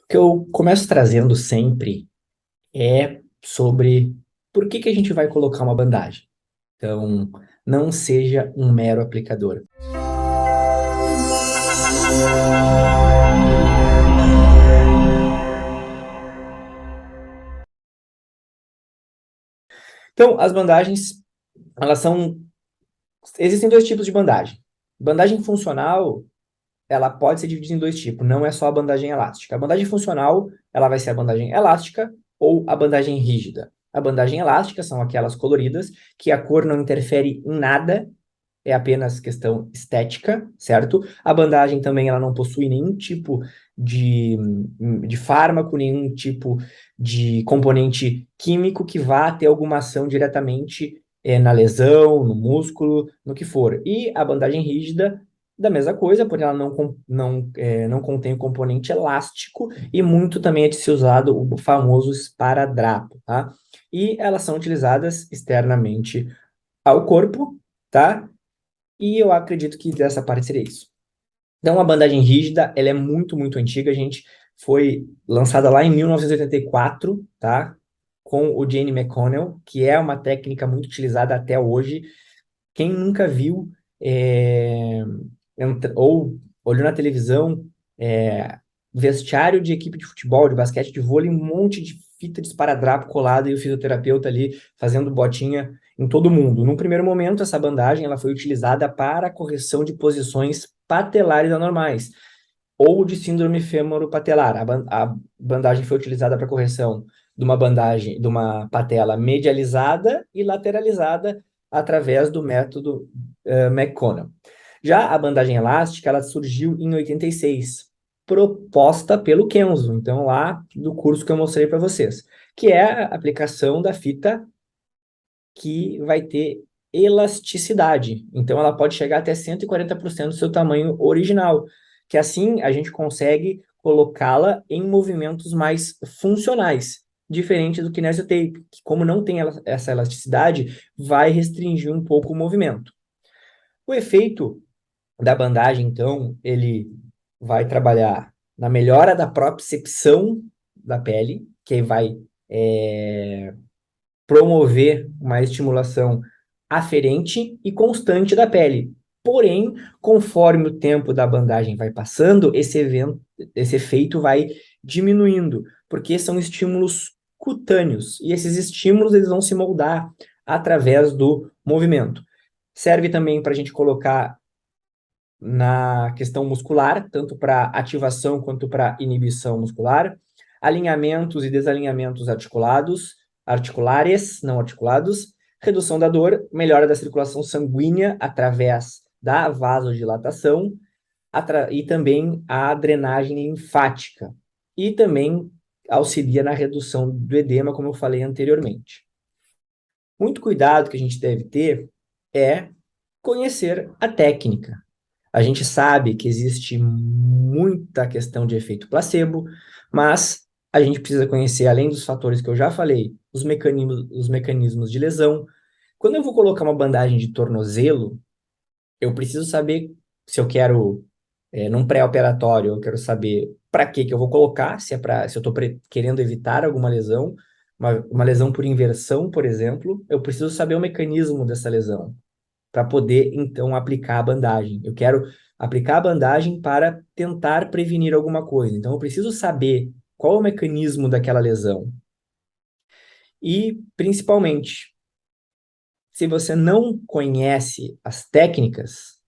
O que eu começo trazendo sempre é sobre por que que a gente vai colocar uma bandagem. Então, não seja um mero aplicador. Então, as bandagens, elas são... Existem dois tipos de bandagem. Bandagem funcional, ela pode ser dividida em dois tipos, não é só a bandagem elástica. A bandagem funcional, ela vai ser a bandagem elástica ou a bandagem rígida. A bandagem elástica são aquelas coloridas que a cor não interfere em nada, é apenas questão estética, certo? A bandagem também ela não possui nenhum tipo de, de fármaco, nenhum tipo de componente químico que vá ter alguma ação diretamente na lesão, no músculo, no que for. E a bandagem rígida, da mesma coisa, porém ela não contém o componente elástico e muito também é de ser usado o famoso esparadrapo, tá? E elas são utilizadas externamente ao corpo, tá? E eu acredito que dessa parte seria isso. Então, a bandagem rígida, ela é muito, muito antiga, gente. Foi lançada lá em 1984, tá? Com o Jane McConnell, que é uma técnica muito utilizada até hoje. Quem nunca viu ou olhou na televisão vestiário de equipe de futebol, de basquete, de vôlei, um monte de fita de esparadrapo colada e o fisioterapeuta ali fazendo botinha em todo mundo. Num primeiro momento, essa bandagem ela foi utilizada para a correção de posições patelares anormais ou de síndrome fêmoro-patelar. A bandagem foi utilizada para correção de uma patela medializada e lateralizada através do método McConnell. Já a bandagem elástica, ela surgiu em 86, proposta pelo Kenzo, então lá do curso que eu mostrei para vocês, que é a aplicação da fita que vai ter elasticidade. Então ela pode chegar até 140% do seu tamanho original, que assim a gente consegue colocá-la em movimentos mais funcionais, diferente do Kinesiotape, que como não tem essa elasticidade, vai restringir um pouco o movimento. O efeito da bandagem, então, ele vai trabalhar na melhora da propriocepção da pele, que vai promover uma estimulação aferente e constante da pele. Porém, conforme o tempo da bandagem vai passando, esse efeito vai diminuindo, porque são estímulos cutâneos, e esses estímulos eles vão se moldar através do movimento. Serve também para a gente colocar na questão muscular, tanto para ativação quanto para inibição muscular, alinhamentos e desalinhamentos articulares, não articulados, redução da dor, melhora da circulação sanguínea através da vasodilatação e também a drenagem linfática. E também auxilia na redução do edema, como eu falei anteriormente. Muito cuidado que a gente deve ter é conhecer a técnica. A gente sabe que existe muita questão de efeito placebo, mas a gente precisa conhecer, além dos fatores que eu já falei, os mecanismos de lesão. Quando eu vou colocar uma bandagem de tornozelo, eu preciso saber se eu quero, num pré-operatório, eu quero saber para que eu vou colocar, se eu estou querendo evitar alguma lesão, uma lesão por inversão, por exemplo, eu preciso saber o mecanismo dessa lesão para poder, então, aplicar a bandagem. Eu quero aplicar a bandagem para tentar prevenir alguma coisa. Então, eu preciso saber qual é o mecanismo daquela lesão. E, principalmente, se você não conhece as técnicas,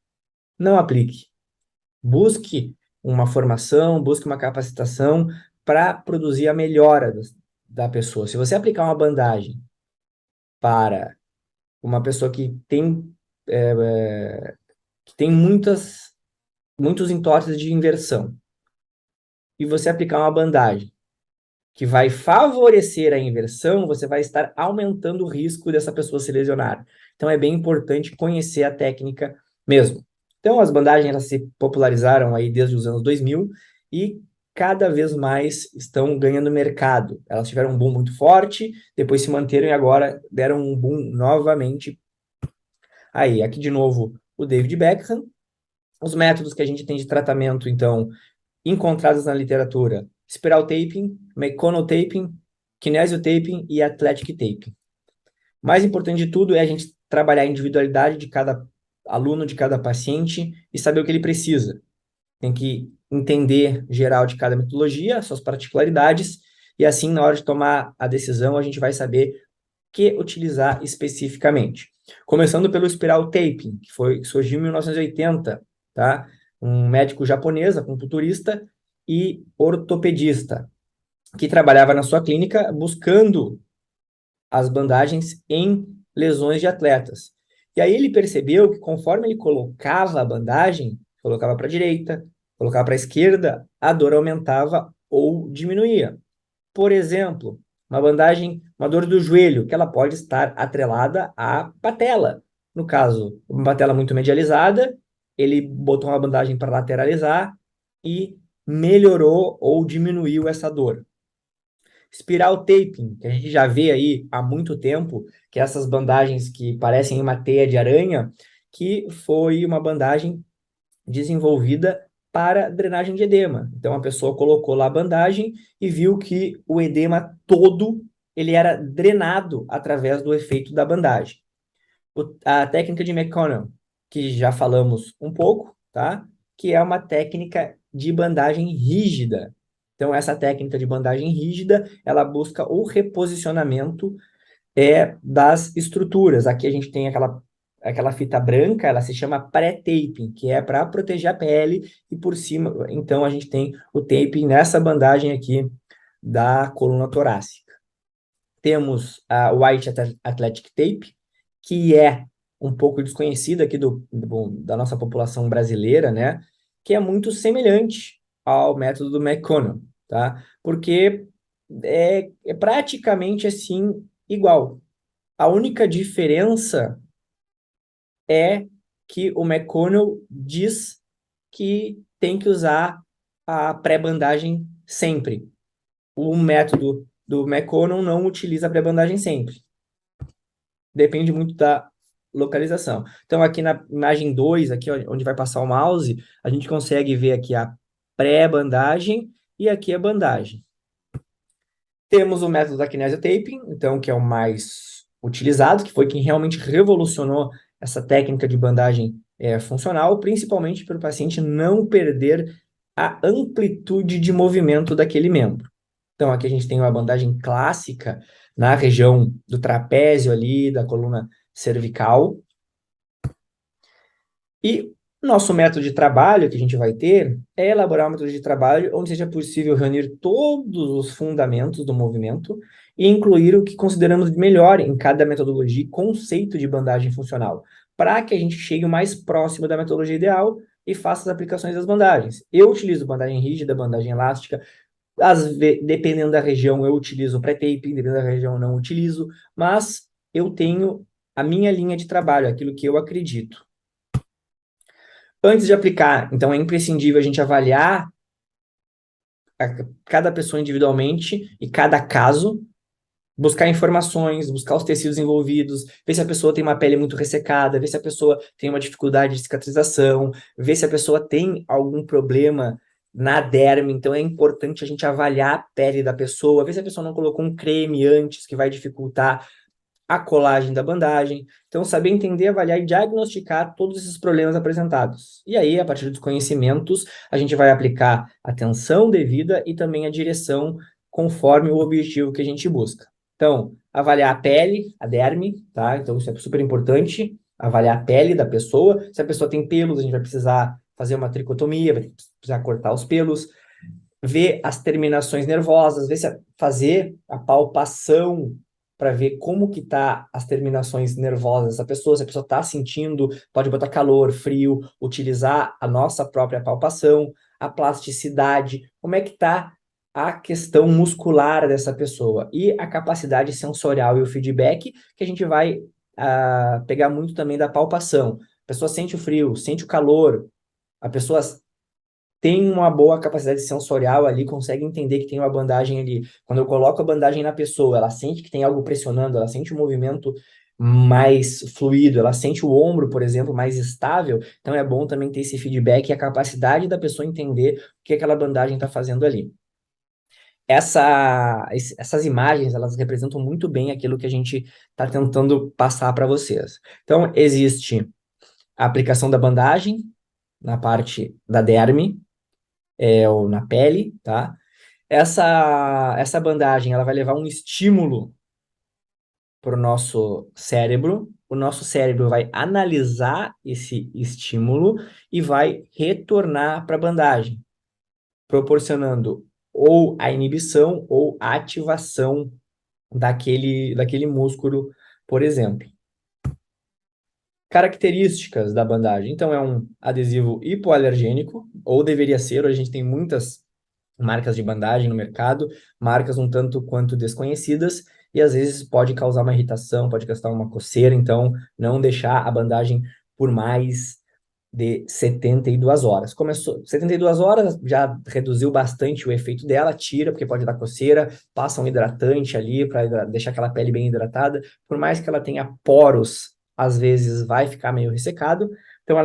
não aplique. Busque uma formação, busque uma capacitação para produzir a melhora da pessoa. Se você aplicar uma bandagem para uma pessoa é, que tem muitos entorses de inversão, e você aplicar uma bandagem que vai favorecer a inversão, você vai estar aumentando o risco dessa pessoa se lesionar. Então é bem importante conhecer a técnica mesmo. Então as bandagens elas se popularizaram aí desde os anos 2000 e cada vez mais estão ganhando mercado. Elas tiveram um boom muito forte, depois se manteram e agora deram um boom novamente. Aí, aqui de novo, o David Beckham. Os métodos que a gente tem de tratamento, então, encontrados na literatura, spiral taping, McConnell taping, kinesio taping e athletic taping. Mais importante de tudo é a gente trabalhar a individualidade de cada aluno, de cada paciente e saber o que ele precisa. Tem que entender geral de cada metodologia, suas particularidades, e assim, na hora de tomar a decisão, a gente vai saber o que utilizar especificamente. Começando pelo spiral taping, que surgiu em 1980, tá? Um médico japonês, acupunturista e ortopedista, que trabalhava na sua clínica buscando as bandagens em lesões de atletas. E aí ele percebeu que conforme ele colocava a bandagem, colocava para a direita, colocava para a esquerda, a dor aumentava ou diminuía. Por exemplo, uma dor do joelho, que ela pode estar atrelada à patela. No caso, uma patela muito medializada, ele botou uma bandagem para lateralizar e melhorou ou diminuiu essa dor. Spiral taping, que a gente já vê aí há muito tempo, que é essas bandagens que parecem uma teia de aranha, que foi uma bandagem desenvolvida para drenagem de edema. Então a pessoa colocou lá a bandagem e viu que o edema todo ele era drenado através do efeito da bandagem. A técnica de McConnell, que já falamos um pouco, tá? Que é uma técnica de bandagem rígida. Então, essa técnica de bandagem rígida, ela busca o reposicionamento das estruturas. Aqui a gente tem aquela fita branca, ela se chama pré-taping, que é para proteger a pele, e por cima, então, a gente tem o taping nessa bandagem aqui da coluna torácica. Temos a White Athletic Tape, que é um pouco desconhecida aqui da nossa população brasileira, né? Que é muito semelhante ao método do McConnell, tá? Porque é praticamente assim igual. A única diferença é que o McConnell diz que tem que usar a pré-bandagem sempre. O método do McConnell não utiliza a pré-bandagem sempre. Depende muito da localização. Então, aqui na imagem 2, aqui onde vai passar o mouse, a gente consegue ver aqui a pré-bandagem e aqui a bandagem. Temos o método da kinesio taping, então, que é o mais utilizado, que foi quem realmente revolucionou essa técnica de bandagem funcional, principalmente para o paciente não perder a amplitude de movimento daquele membro. Então, aqui a gente tem uma bandagem clássica na região do trapézio ali, da coluna cervical. E nosso método de trabalho que a gente vai ter é elaborar um método de trabalho onde seja possível reunir todos os fundamentos do movimento e incluir o que consideramos melhor em cada metodologia e conceito de bandagem funcional, para que a gente chegue o mais próximo da metodologia ideal e faça as aplicações das bandagens. Eu utilizo bandagem rígida, bandagem elástica, dependendo da região eu utilizo pré-taping, dependendo da região eu não utilizo, mas eu tenho a minha linha de trabalho, aquilo que eu acredito. Antes de aplicar, então é imprescindível a gente avaliar cada pessoa individualmente e cada caso, buscar informações, buscar os tecidos envolvidos, ver se a pessoa tem uma pele muito ressecada, ver se a pessoa tem uma dificuldade de cicatrização, ver se a pessoa tem algum problema na derme. Então é importante a gente avaliar a pele da pessoa, ver se a pessoa não colocou um creme antes que vai dificultar a colagem da bandagem. Então, saber entender, avaliar e diagnosticar todos esses problemas apresentados. E aí, a partir dos conhecimentos, a gente vai aplicar a atenção devida e também a direção conforme o objetivo que a gente busca. Então, avaliar a pele, a derme, tá? Então, isso é super importante, avaliar a pele da pessoa. Se a pessoa tem pelos, a gente vai precisar fazer uma tricotomia, vai precisar cortar os pelos, ver as terminações nervosas, fazer a palpação para ver como que tá as terminações nervosas dessa pessoa, se a pessoa está sentindo, pode botar calor, frio, utilizar a nossa própria palpação, a plasticidade, como é que tá a questão muscular dessa pessoa e a capacidade sensorial e o feedback que a gente vai pegar muito também da palpação. A pessoa sente o frio, sente o calor, a pessoa tem uma boa capacidade sensorial ali, consegue entender que tem uma bandagem ali. Quando eu coloco a bandagem na pessoa, ela sente que tem algo pressionando, ela sente o movimento mais fluido, ela sente o ombro, por exemplo, mais estável. Então é bom também ter esse feedback e a capacidade da pessoa entender o que aquela bandagem está fazendo ali. essas imagens, elas representam muito bem aquilo que a gente está tentando passar para vocês. Então, existe a aplicação da bandagem na parte da derme, ou na pele, tá? Essa bandagem, ela vai levar um estímulo para o nosso cérebro. O nosso cérebro vai analisar esse estímulo e vai retornar para a bandagem, proporcionando ou a inibição ou a ativação daquele músculo, por exemplo. Características da bandagem. Então, é um adesivo hipoalergênico, ou deveria ser, hoje a gente tem muitas marcas de bandagem no mercado, marcas um tanto quanto desconhecidas, e às vezes pode causar uma irritação, pode causar uma coceira, então não deixar a bandagem por mais de 72 horas. Começou 72 horas, já reduziu bastante o efeito dela, tira, porque pode dar coceira, passa um hidratante ali para deixar aquela pele bem hidratada. Por mais que ela tenha poros, às vezes vai ficar meio ressecado. Então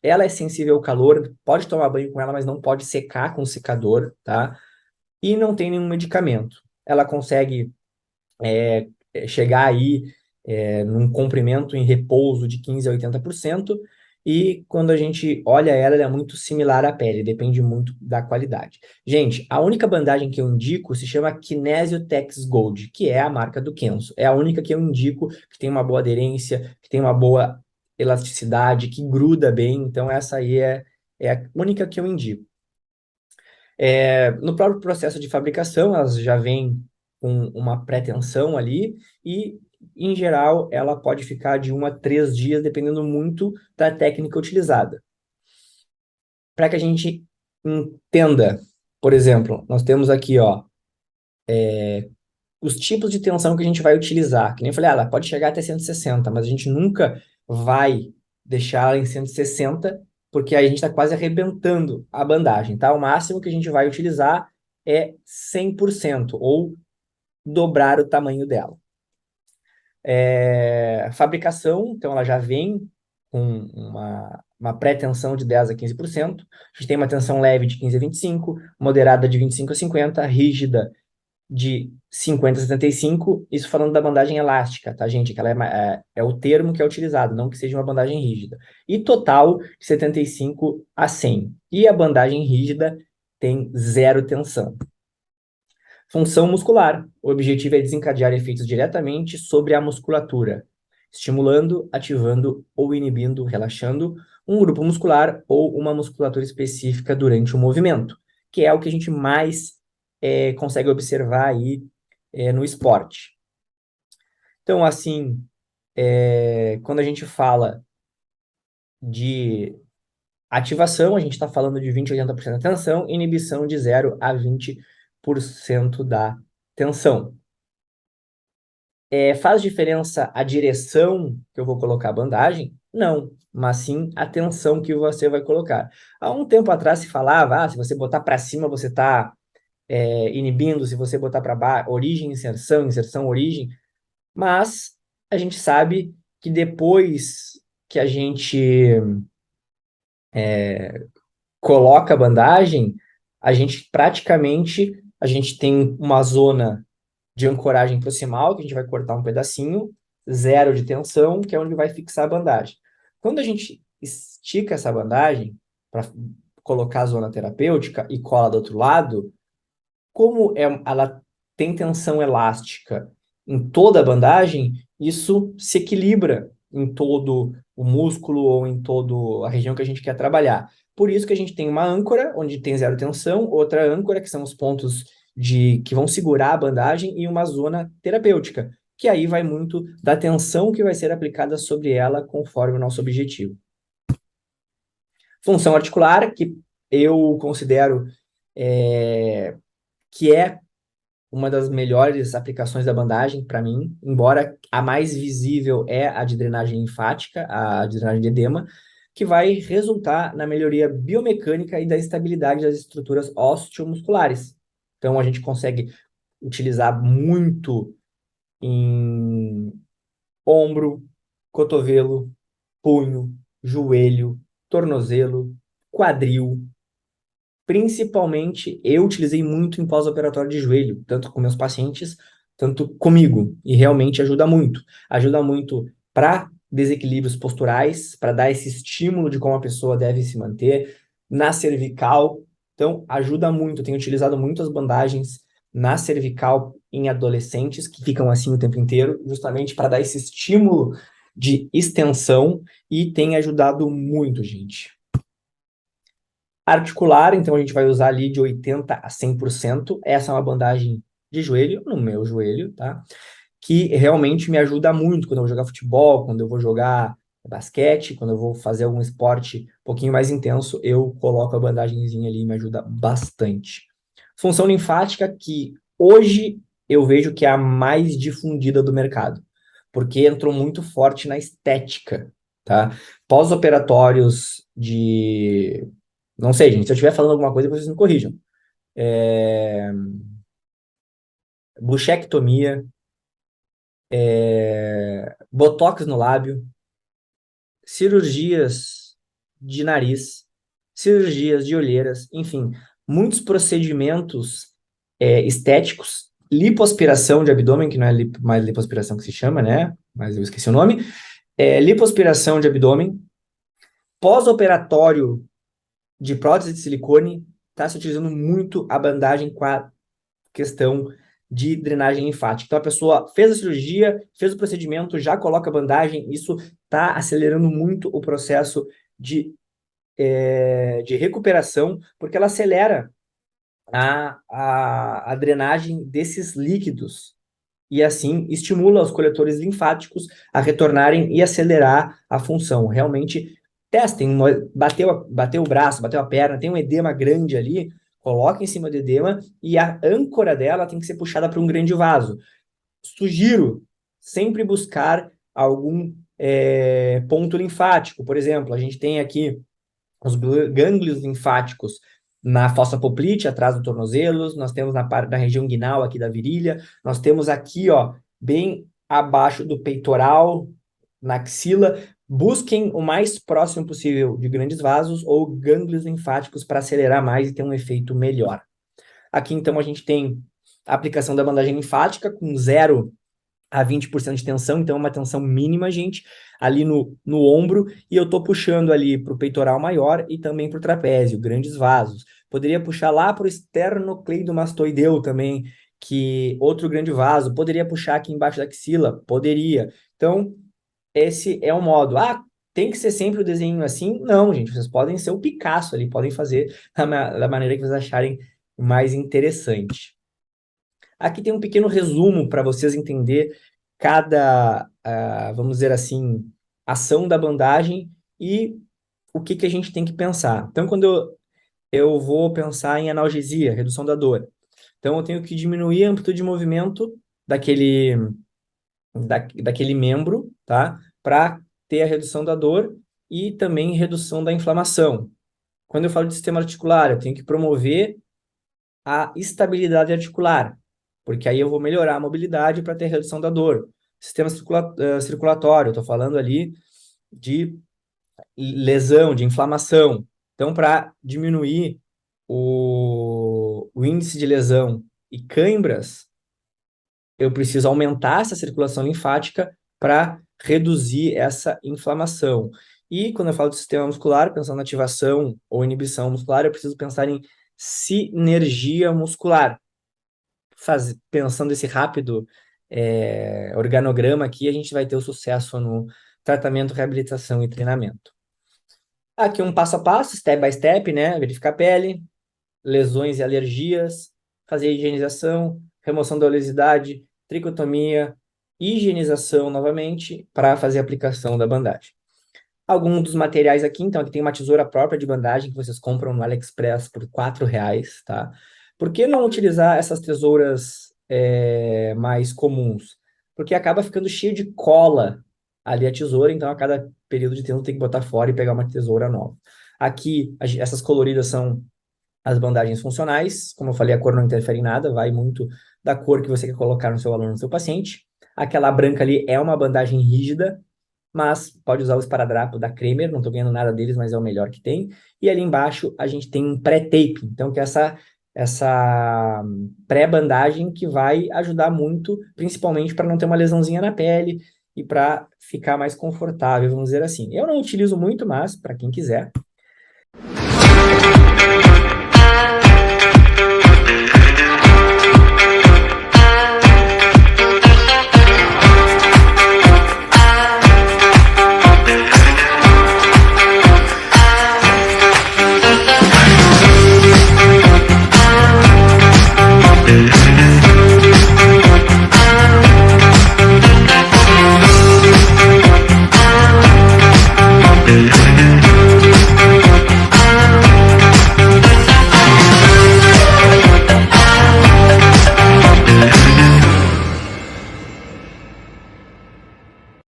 ela é sensível ao calor, pode tomar banho com ela, mas não pode secar com secador, tá? E não tem nenhum medicamento. Ela consegue chegar aí num comprimento em repouso de 15 a 80%, e quando a gente olha ela, ela é muito similar à pele, depende muito da qualidade. Gente, a única bandagem que eu indico se chama Kinesio Tex Gold, que é a marca do Kenzo. É a única que eu indico, que tem uma boa aderência, que tem uma boa elasticidade, que gruda bem, então essa aí é a única que eu indico. No próprio processo de fabricação, elas já vêm com uma pré-tensão ali e, em geral, ela pode ficar de 1 a 3 dias, dependendo muito da técnica utilizada. Para que a gente entenda, por exemplo, nós temos aqui, ó, os tipos de tensão que a gente vai utilizar. Que nem eu falei, ela pode chegar até 160, mas a gente nunca vai deixar ela em 160, porque aí a gente está quase arrebentando a bandagem, tá? O máximo que a gente vai utilizar é 100%, ou dobrar o tamanho dela. Fabricação, então ela já vem com uma pré-tensão de 10 a 15%. A gente tem uma tensão leve de 15 a 25, moderada de 25 a 50, rígida de 50 a 75, isso falando da bandagem elástica, tá, gente? Que ela é o termo que é utilizado, não que seja uma bandagem rígida. E total, de 75 a 100. E a bandagem rígida tem zero tensão. Função muscular. O objetivo é desencadear efeitos diretamente sobre a musculatura, estimulando, ativando ou inibindo, relaxando um grupo muscular ou uma musculatura específica durante o movimento, que é o que a gente mais consegue observar aí no esporte. Então, assim, quando a gente fala de ativação, a gente está falando de 20 a 80% da tensão, inibição de 0 a 20% da tensão. Faz diferença a direção que eu vou colocar a bandagem? Não, mas sim a tensão que você vai colocar. Há um tempo atrás se falava, se você botar para cima você está inibindo, se você botar para baixo, origem, inserção, inserção, origem, mas a gente sabe que depois que a gente coloca a bandagem, a gente praticamente a gente tem uma zona de ancoragem proximal, que a gente vai cortar um pedacinho, zero de tensão, que é onde vai fixar a bandagem. Quando a gente estica essa bandagem para colocar a zona terapêutica e cola do outro lado, como ela tem tensão elástica em toda a bandagem, isso se equilibra em todo o músculo ou em toda a região que a gente quer trabalhar. Por isso que a gente tem uma âncora, onde tem zero tensão, outra âncora, que são os pontos que vão segurar a bandagem, e uma zona terapêutica, que aí vai muito da tensão que vai ser aplicada sobre ela conforme o nosso objetivo. Função articular, que eu considero que é uma das melhores aplicações da bandagem para mim, embora a mais visível é a de drenagem linfática, a de drenagem de edema, que vai resultar na melhoria biomecânica e da estabilidade das estruturas osteomusculares. Então a gente consegue utilizar muito em ombro, cotovelo, punho, joelho, tornozelo, quadril, Principalmente, eu utilizei muito em pós-operatório de joelho, tanto com meus pacientes, tanto comigo, e realmente ajuda muito. Ajuda muito para desequilíbrios posturais, para dar esse estímulo de como a pessoa deve se manter, na cervical. Então, ajuda muito. Eu tenho utilizado muito as bandagens na cervical em adolescentes que ficam assim o tempo inteiro, justamente para dar esse estímulo de extensão, e tem ajudado muito, gente. Articular, então a gente vai usar ali de 80 a 100%. Essa é uma bandagem de joelho, no meu joelho, tá? Que realmente me ajuda muito quando eu vou jogar futebol, quando eu vou jogar basquete, quando eu vou fazer algum esporte um pouquinho mais intenso, eu coloco a bandagenzinha ali e me ajuda bastante. Função linfática, que hoje eu vejo que é a mais difundida do mercado, porque entrou muito forte na estética, tá? Pós-operatórios de... Não sei, gente, se eu estiver falando alguma coisa, vocês me corrijam. Buchectomia, botox no lábio, cirurgias de nariz, cirurgias de olheiras, enfim, muitos procedimentos estéticos, lipoaspiração de abdômen, que não é mais lipoaspiração que se chama, né? Mas eu esqueci o nome. Lipoaspiração de abdômen, pós-operatório de prótese de silicone, está se utilizando muito a bandagem com a questão de drenagem linfática. Então, a pessoa fez a cirurgia, fez o procedimento, já coloca a bandagem, isso está acelerando muito o processo de recuperação, porque ela acelera a drenagem desses líquidos e, assim, estimula os coletores linfáticos a retornarem e acelerar a função. Realmente, testem, bateu o braço, bateu a perna, tem um edema grande ali, coloca em cima do edema e a âncora dela tem que ser puxada para um grande vaso. Sugiro sempre buscar algum ponto linfático. Por exemplo, a gente tem aqui os gânglios linfáticos na fossa poplite, atrás do tornozelo, nós temos na região inguinal aqui da virilha, nós temos aqui, ó, bem abaixo do peitoral, na axila. Busquem o mais próximo possível de grandes vasos ou gânglios linfáticos para acelerar mais e ter um efeito melhor. Aqui, então, a gente tem a aplicação da bandagem linfática com 0 a 20% de tensão, então é uma tensão mínima, gente, ali no ombro, e eu tô puxando ali para o peitoral maior e também para o trapézio, grandes vasos. Poderia puxar lá para o esternocleidomastoideu também, que outro grande vaso. Poderia puxar aqui embaixo da axila? Poderia. Então, esse é o modo. Ah, tem que ser sempre o desenho assim? Não, gente, vocês podem ser o Picasso ali, podem fazer da maneira que vocês acharem mais interessante. Aqui tem um pequeno resumo para vocês entender cada, vamos dizer assim, ação da bandagem e o que que a gente tem que pensar. Então, quando eu vou pensar em analgesia, redução da dor, então eu tenho que diminuir a amplitude de movimento daquele membro, tá? Para ter a redução da dor e também redução da inflamação. Quando eu falo de sistema articular, eu tenho que promover a estabilidade articular, porque aí eu vou melhorar a mobilidade para ter redução da dor. Sistema circulatório, estou falando ali de lesão, de inflamação. Então, para diminuir o índice de lesão e cãibras, eu preciso aumentar essa circulação linfática para reduzir essa inflamação. E quando eu falo de sistema muscular, pensando na ativação ou inibição muscular, eu preciso pensar em sinergia muscular. Pensando esse rápido organograma aqui, a gente vai ter o sucesso no tratamento, reabilitação e treinamento. Aqui um passo a passo, step by step, né? Verificar a pele, lesões e alergias, fazer a higienização, remoção da oleosidade, tricotomia, higienização novamente, para fazer a aplicação da bandagem. Alguns dos materiais aqui, então, aqui tem uma tesoura própria de bandagem que vocês compram no AliExpress por R$ 4, tá? Por que não utilizar essas tesouras mais comuns? Porque acaba ficando cheio de cola ali a tesoura, então a cada período de tempo tem que botar fora e pegar uma tesoura nova. Aqui, essas coloridas são as bandagens funcionais. Como eu falei, a cor não interfere em nada, vai muito da cor que você quer colocar no seu aluno, no seu paciente. Aquela branca ali é uma bandagem rígida, mas pode usar o esparadrapo da Cremer, não estou ganhando nada deles, mas é o melhor que tem. E ali embaixo a gente tem um pré-tape, então que é essa pré-bandagem que vai ajudar muito, principalmente para não ter uma lesãozinha na pele e para ficar mais confortável, vamos dizer assim. Eu não utilizo muito, mas para quem quiser.